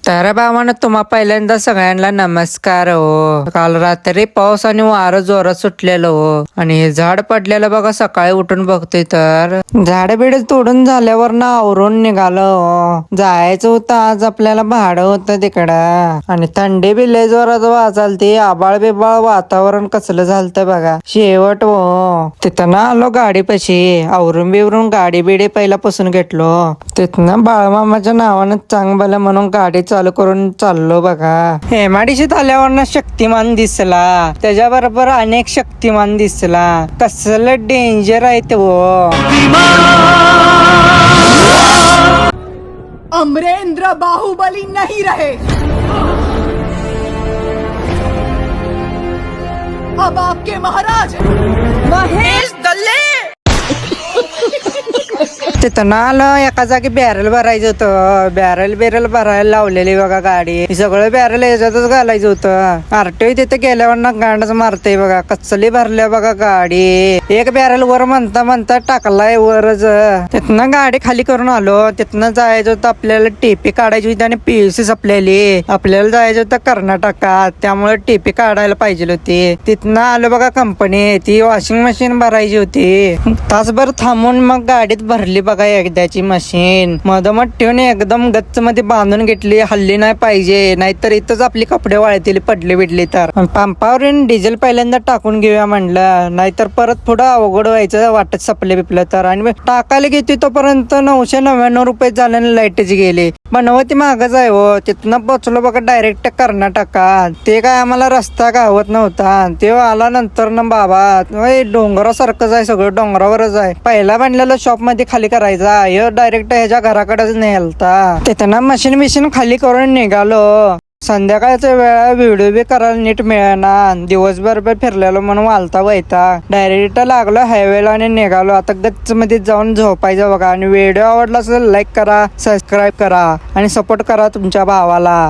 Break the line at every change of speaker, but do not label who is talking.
तर भावानं तुम्हा पहिल्यांदा सगळ्यांना नमस्कार हो. काल रात्री पाऊस आणि वारं जोरात सुटलेलं हो आणि हे झाड पडलेलं बघा. सकाळी उठून बघतोय तर झाड बिड तोडून झाल्यावर ना आवरून निघालं हो. जायचं होतं आज आपल्याला, भाडं होतं तिकडं आणि थंडी बी लय जोरात वाचालती. आबाळ बिबाळ वातावरण कसलं झालतं बघा. शेवट हो तिथं ना आलो गाडीपाशी, आवरून बिवरून गाडी बिडी पहिला पुसून घेतलो. तिथनं बाळमामाच्या नावानं चांगलं म्हणून गाडी चालू करून चाललो बघा. हेमाडीशीत आल्यावर ना शक्तिमान दिसला, त्याच्याबरोबर अनेक शक्तिमान दिसला. कसलं डेंजर आहे ते वो.
अमरेंद्र बाहुबली नहीं रहे, अब आपके महाराज महेश दल्ले.
तिथं ना आलं एका जागी बॅरल भरायचं होतं. बॅरल भरायला लावलेली बघा गाडी. सगळं बॅरल याच्यातच घालायचं होतं. आरटीओ तिथे गेल्यावर ना गांडच मारते बघा. कचली भरल्या बघा गाडी. एक बॅरल वर म्हणता टाकलाय वरच. तिथनं गाडी खाली करून आलो. तिथनं जायचं होतं आपल्याला, टीपी काढायची होती आणि पीयूसी संपलेली. आपल्याला जायचं होतं कर्नाटकात, त्यामुळे टीपी काढायला पाहिजे होती. तिथनं आलो बघा कंपनी. ती वॉशिंग मशीन भरायची होती. तासभर थांबून मग गाडीत भरली बघा एकदाची मशीन. मधोमध ठेवून एकदम गच्च मध्ये बांधून घेतली. हल्ली नाही पाहिजे, नाहीतर इथंच आपली कपडे वाळतील पडले बिडले तर. पंपावर डिझेल पहिल्यांदा टाकून घेऊया म्हणलं, नाहीतर परत पुढं अवघड व्हायचं वाटत सपले बिपलं तर. आणि टाकायला घेते तोपर्यंत 999 रुपये झाल्याने लाईटच गेली. बनवती मागच आहे हो. तिथनं पोचलो बघा डायरेक्ट कर्नाटकात. ते काय आम्हाला रस्ता गावत नव्हता. ते आला नंतर ना बाबा डोंगरासारखंच आहे, सगळं डोंगरावरच आहे. पहिला बनलेलं शॉप मध्ये खाली करायचा, हे डायरेक्ट ह्याच्या घराकडेच नेलता. तिथं ना मशीन खाली करून निघालो. संध्याकाळच्या वेळा व्हिडिओ बी करायला नीट मिळेना. दिवसभर फिरलेलो म्हणून वालता व्हायचा. डायरेक्ट लागलो हायवेला आणि निघालो. आता गच्च मध्ये जाऊन झोपायचं बघा. आणि व्हिडिओ आवडला असेल लाईक करा, सबस्क्राईब करा आणि सपोर्ट करा तुमच्या भावाला.